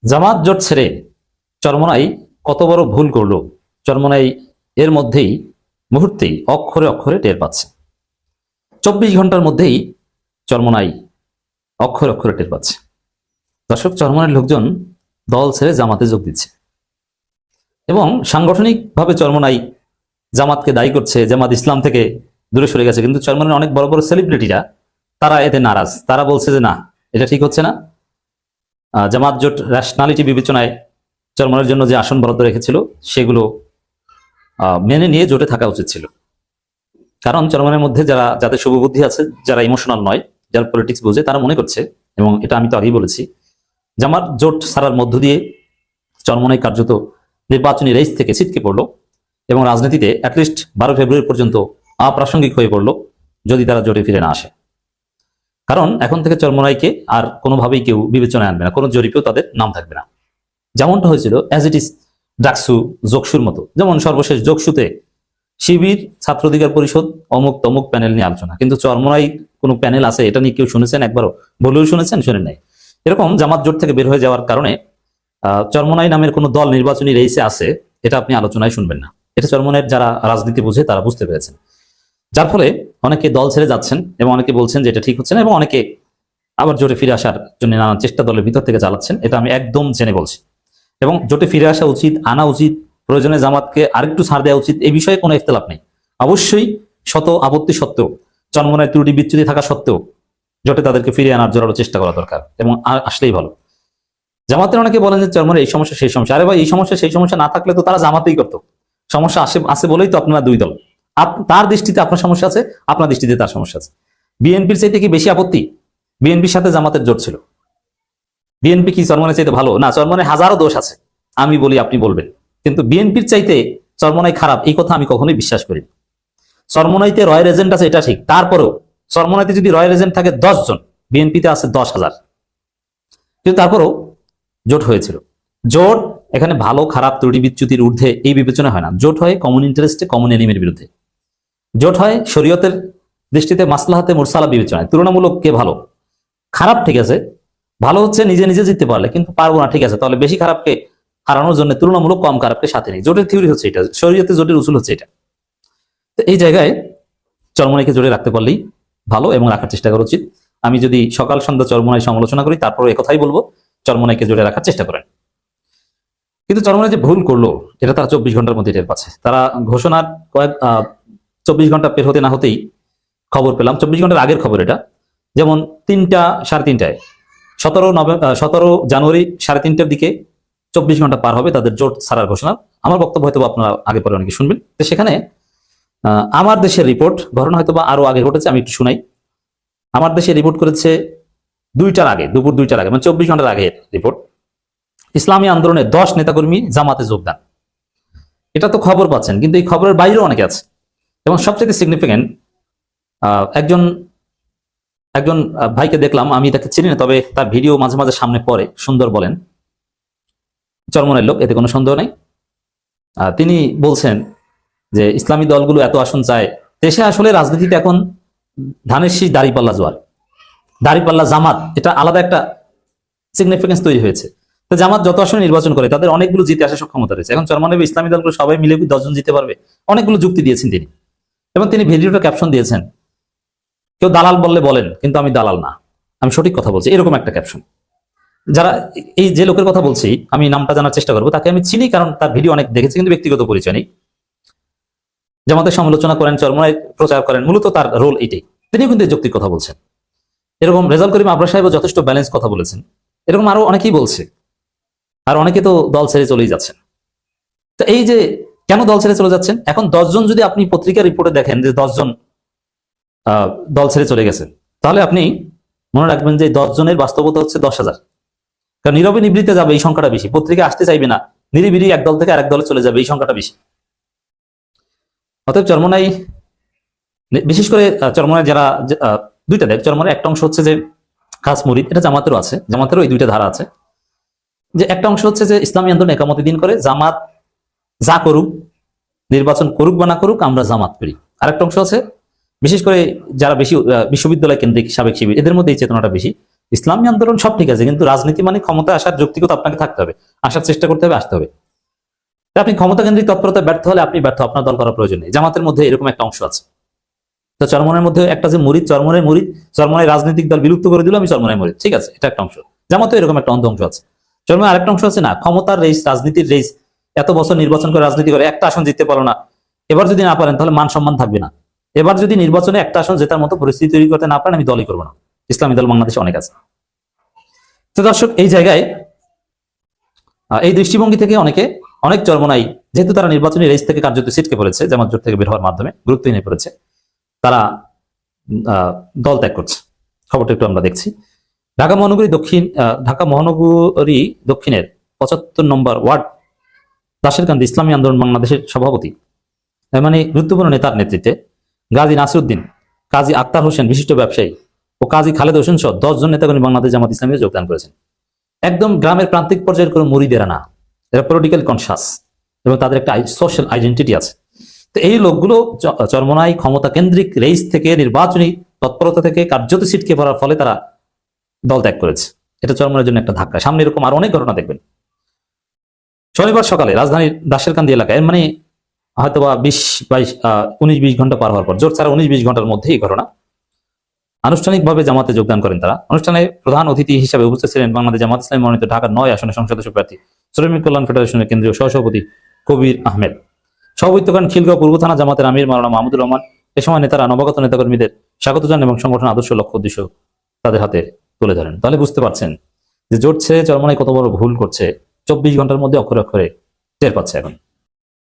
জামাত জোট ছেড়ে চরমোনাই কত বড় ভুল করলো, চরমোনাই এর মধ্যেই মুহূর্তেই অক্ষরে অক্ষরে টের পাচ্ছে। 24 ঘন্টার মধ্যেই চরমোনাই অক্ষরে অক্ষরে টের পাচ্ছে। দর্শক, চরমোনাইয়ের লোকজন দল ছেড়ে জামাতে যোগ দিচ্ছে এবং সাংগঠনিকভাবে চরমোনাই জামাতকে দায়ী করছে, জামাত ইসলাম থেকে দূরে সরে গেছে। কিন্তু চরমোনাইয়ের অনেক বড় বড় সেলিব্রিটিরা তারা এতে নারাজ। তারা বলছে যে না, এটা ঠিক হচ্ছে না। জামাত জোট ন্যাশনালিটি বিবেচনায় চরমোনাইয়ের জন্য যে আসন বরাদ্দ রেখেছিল সেগুলো মেনে নিয়ে জোটে থাকা উচিত ছিল। কারণ চরমোনাইয়ের মধ্যে যাদের শুভবুদ্ধি আছে, যারা ইমোশনাল নয়, যারা পলিটিক্স বোঝে, তারা মনে করছে, এবং এটা আমি তো আগেই বলেছি, জামাত জোট ছাড়ার মধ্য দিয়ে চরমোনাই কার্যত নির্বাচনী রেস থেকে ছিটকে পড়লো এবং রাজনীতিতে অ্যাটলিস্ট 12 ফেব্রুয়ারি পর্যন্ত অপ্রাসঙ্গিক হয়ে পড়লো যদি তারা জোটে ফিরে না আসে। কারণ এখন থেকে চরমোনাইকে আর কোনোভাবেই কেউ বিবেচনায় আনবে না, কোনো জরিপেও তাদের নাম থাকবে না। যেমনটা হয়েছিল অ্যাজ ইট ইজ ডাকসু, যোগসুর মতো। যেমন সর্বশেষ যোগসুতে শিবির, ছাত্র অধিকার পরিষদ, অমুক তমুক প্যানেল নিয়ে আলোচনা, কিন্তু চরমোনাই কোনো প্যানেল আছে এটা নিয়ে কেউ শুনেছেন? একবারও বলেও শুনেছেন? শুনেন নাই। এরকম জামাত জোট থেকে বের হয়ে যাওয়ার কারণে চরমোনাই নামের কোনো দল নির্বাচনী রেসে আছে এটা আপনি আলোচনায় শুনবেন না। এটা চরমোনাইয়ের যারা রাজনীতি বুঝে তারা বুঝতে পেরেছেন। যার ফলে অনেকে দল ছেড়ে যাচ্ছেন এবং অনেকে বলছেন যে এটা ঠিক হচ্ছে না, এবং অনেকে আবার জোটে ফিরে আসার জন্য নানান চেষ্টা দলের ভিতর থেকে চালাচ্ছেন। এটা আমি একদম জেনে বলছি। এবং জোটে ফিরে আসা উচিত, আনা উচিত, প্রয়োজনে জামাতকে আরেকটু ছাড় দেওয়া উচিত, এই বিষয়ে কোনো ইখতিলাফ নেই। অবশ্যই শত আপত্তি সত্ত্বেও, চরমোনাই ত্রুটি বিচ্যুতি থাকা সত্ত্বেও জোটে তাদেরকে ফিরিয়ে আনার জোরালো চেষ্টা করা দরকার, এবং আসলেই ভালো। জামাতের অনেকে বলেন যে চরমোনাই এই সমস্যা সেই সমস্যা। আরে ভাই, এই সমস্যা সেই সমস্যা না থাকলে তো তারা জামাতেই করতো। সমস্যা আছে বলেই তো আপনারা দুই দল। তার দৃষ্টিতে আপনার সমস্যা আছে, আপনার দৃষ্টিতে তার সমস্যা আছে। বিএনপির চাইতে কি বেশি আপত্তি? বিএনপির সাথে জামাতের জোট ছিল। বিএনপি কি চরমোনাই চাইতে ভালো? না, চরমোনাই হাজারো দোষ আছে, আমি বলি আপনি বলবেন, কিন্তু বিএনপির চাইতে চরমোনাই খারাপ এই কথা আমি কখনোই বিশ্বাস করি। চরমোনাইতে রয়্যাল এজেন্ট আছে এটা ঠিক, তারপরেও চরমোনাইতে যদি রয়্যাল এজেন্ট থাকে 10 জন, বিএনপিতে আছে 10,000, কিন্তু তারপরেও জোট হয়েছিল। জোট এখানে ভালো খারাপ ত্রুটি বিচ্যুতির ঊর্ধ্বে এই বিবেচনা হয় না। জোট হয় কমন ইন্টারেস্টে, কমন এনিমির বিরুদ্ধে। জোট হয় শরীয়তের দৃষ্টিতে মাসলাহাতে মুরসালা বিবেচনায়, তুলনামূলক কে ভালো খারাপ ঠিক আছে, ভালো হচ্ছে নিজে নিজে জিততে পারলে, কিন্তু পারবো না ঠিক আছে, তাহলে বেশি খারাপকে হারানোর জন্য তুলনামূলক কম খারাপকে সাথে নেই। জোটের থিওরি হচ্ছে এটা, শরীয়তে জোটের উসুল হচ্ছে এটা। তো এই জায়গায় চরমোনাইকে জোটে রাখতে পারলেই ভালো এবং রাখার চেষ্টা করা উচিত। আমি যদি সকাল সন্ধ্যা চরমোনাই সমালোচনা করি, তারপরে একথাই বলবো, চরমোনাইকে জোটে রাখার চেষ্টা করেন। কিন্তু চরমোনাই যে ভুল করলো এটা তারা 24 ঘন্টার মধ্যে টের পাচ্ছে। তারা ঘোষণার 24 ঘন্টা পের হতে না হতেই খবর পেলাম, 24 ঘন্টার আগের খবর এটা, যেমন 3টা সাড়ে 3টায় 17 জানুয়ারি 3:30টার দিকে 24 ঘন্টা পার হবে তাদের জোট ছাড়ার ঘোষণা। আমার বক্তব্য হয়তো আপনারা আগে পরে অনেকে শুনবেন। তো সেখানে আমার দেশের রিপোর্ট, ঘটনা হয়তো বা আরো আগে ঘটেছে, আমি একটু শুনাই। আমার দেশে রিপোর্ট করেছে 2টার আগে, দুপুর 2টার আগে, মানে 24 ঘন্টার আগে রিপোর্ট। ইসলামী আন্দোলনের 10 নেতাকর্মী জামাতে যোগদান। এটা তো খবর পাচ্ছেন, কিন্তু এই খবরের বাইরেও অনেকে আছে। এবং সবচেয়ে সিগনিফিকেন্ট একজন ভাইকে দেখলাম, আমি তাকে চিনি না, তবে তার ভিডিও মাঝে মাঝে সামনে পড়ে, সুন্দর বলেন, চরমোনাইয়ের লোক, এতে কোনো সন্দেহ নেই। তিনি বলছেন যে ইসলামী দলগুলো এত আসন চায়। দেশে আসলে রাজনীতিতে এখন ধানের শীষ দাঁড়িপাল্লা জোয়ার, দাঁড়িপাল্লা জামাত, এটা আলাদা একটা সিগনিফিকেন্স তৈরি হয়েছে। তো জামাত যত আসনে নির্বাচন করে তাদের অনেকগুলো জিতে আসার সক্ষমতা রয়েছে। এখন চরমোনাই ইসলামী দলগুলো সবাই মিলে 10 জন জিতে পারবে, অনেকগুলো যুক্তি দিয়েছেন তিনি। এবং তিনি ভিডিওটা ক্যাপশন দিয়েছেন, কেউ দালাল বললে বলেন, কিন্তু আমি দালাল না, আমি সঠিক কথা বলছি, এরকম একটা ক্যাপশন। যারা এই যে লোকের কথা বলছি, আমি নামটা জানার চেষ্টা করবো, তাকে আমি চিনি কারণ তার ভিডিও অনেক দেখেছি, কিন্তু ব্যক্তিগত পরিচয় নেই। জামাতের সমালোচনা করেন, চরমোনাই প্রচার করেন, মূলত তার রোল এটাই। তিনিও কিন্তু এই যৌক্তিক কথা বলছেন। এরকম রেজাল করিম আবরার সাহেব যথেষ্ট ব্যালেন্স কথা বলেছেন, এরকম আরো অনেকেই বলছে, আর অনেকে তো দল ছেড়ে চলেই যাচ্ছেন। তো এই যে কেন দল ছেড়ে চলে যাচ্ছেন, এখন 10 জন যদি আপনি পত্রিকার রিপোর্টে দেখেন যে 10 জন দল ছেড়ে চলে গেছেন, তাহলে আপনি মনে রাখবেন যে 10 জনের বাস্তবতা হচ্ছে 10,000। কারণ নীরবে নিবৃত্তে যাবে এই সংখ্যাটা বেশি, পত্রিকা আসতে চাইবে না, নিরিবিরি এক দল থেকে আরেক দলে চলে যাবে এই সংখ্যাটা বেশি। অতএব চরমোনাই, বিশেষ করে চরমোনাই যারা 2টা দেখ, চরমোনাই একটা অংশ হচ্ছে যে খাস মুরিদ, এটা জামাতেরও আছে, জামাতেরও এই 2টা ধারা আছে। যে একটা অংশ হচ্ছে যে ইসলামী আন্দোলন একামতি দিন করে, জামাত যা করুক, নির্বাচন করুক বা না করুক, আমরা জামাত করি। আর একটা অংশ আছে, বিশেষ করে যারা বেশি বিশ্ববিদ্যালয় কেন্দ্রিক সাবেক শিবির, এদের মধ্যে এই চেতনাটা বেশি, ইসলামী আন্দোলন সব ঠিক আছে, কিন্তু রাজনীতি মানে ক্ষমতা আসার যৌক্তিকতা আপনাকে থাকতে হবে, আসার চেষ্টা করতে হবে, আসতে হবে। তা আপনি ক্ষমতা কেন্দ্রিক তৎপরতায় ব্যর্থ হলে আপনি ব্যর্থ, আপনার দল করার প্রয়োজন নেই। জামাতের মধ্যে এরকম একটা অংশ আছে। তো চরমনের মধ্যে একটা যে মুরিদ, চরমনের রাজনৈতিক দল বিলুপ্ত করে দিল, আমি চরমনের মুরিদ, ঠিক আছে, এটা একটা অংশ। জামাতে এরকম একটা অন্ধ অংশ আছে। চরমনের আরেকটা অংশ আছে না, ক্ষমতার রেস, রাজনীতির রেস, এত বছর নির্বাচন করে রাজনীতি করে একটা আসন জিততে পারো না, এবার যদি না পারেন তাহলে মান সম্মান থাকবে না। এবার যদি নির্বাচনে একটা আসন জেতার মতো পরিস্থিতি তৈরি করতে না পারেন, আমি দলই করবো না। ইসলামী দল বাংলাদেশে অনেক আছে। তো দর্শক, এই জায়গায় এই দৃষ্টিভঙ্গি থেকে অনেক চরমনাই, যেহেতু তারা নির্বাচনী রেস থেকে কার্যত ছিটকে পড়েছে, জামাত জোট থেকে বের হওয়ার মাধ্যমে গুরুত্বহীন হয়ে পড়েছে, তারা দল ত্যাগ করছে। খবরটা একটু আমরা দেখছি। ঢাকা মহানগরী দক্ষিণের 75 নম্বর ওয়ার্ড দাশেরকান্দি ইসলামী আন্দোলন বাংলাদেশের সভাপতি, মানে গুরুত্বপূর্ণ নেতার নেতৃত্বে গাজী নাসিরউদ্দিন, কাজী আক্তার হোসেন বিশিষ্ট ব্যবসায়ী ও কাজী খালেদ হোসেন সহ 10 জন নেতাকর্মী বাংলাদেশ জামাত ইসলামীতে যোগদান করেছেন। একদম গ্রামের প্রান্তিক পর্যায়ের কোনো মুরিদেরা না, এরা পলিটিক্যাল কনসাস এবং তাদের একটা সোশ্যাল আইডেন্টিটি আছে। তো এই লোকগুলো চরমনাই ক্ষমতা কেন্দ্রিক রেস থেকে, নির্বাচনী তৎপরতা থেকে কার্যত ছিটকে পড়ার ফলে তারা দল ত্যাগ করেছে। এটা চরমনাইয়ের জন্য একটা ধাক্কা। সামনে এরকম আর অনেক ঘটনা দেখবেন। শনিবার সকালে রাজধানীর দাশেরকান্দি এলাকায়, মানে হয়তোবা 19-20 ঘন্টা পার হওয়ার পর, জোর ছাড়া 19-20 ঘন্টার মধ্যে এই ঘটনা, আনুষ্ঠানিকভাবে জামাতে যোগদান করেন তারা। অনুষ্ঠানে প্রধান অতিথি হিসেবে উপস্থিত ছিলেন বাংলাদেশ জামাত ইসলামী মনোনীত ঢাকার 9 আসনের সংসদ সদস্য প্রার্থী শ্রমিক কল্যাণ ফেডারেশনের কেন্দ্রীয় সহসভাপতি কবির আহমেদ। সভাপতিত্ব করেন খিলগাঁও পূর্ব থানা জামাতের আমির মাওলানা মাহমুদুর রহমান। এ সময় নেতারা নবাগত নেতাকর্মীদের স্বাগত জানান এবং সংগঠন আদর্শ, লক্ষ্য, উদ্দেশ্য তাদের হাতে তুলে ধরেন। তাহলে বুঝতে পারছেন যে জোট ছেড়ে চরমনাই কত বড় ভুল করছে, 24 ঘন্টার মধ্যে অক্ষরে অক্ষরে টের পাচ্ছে এখন।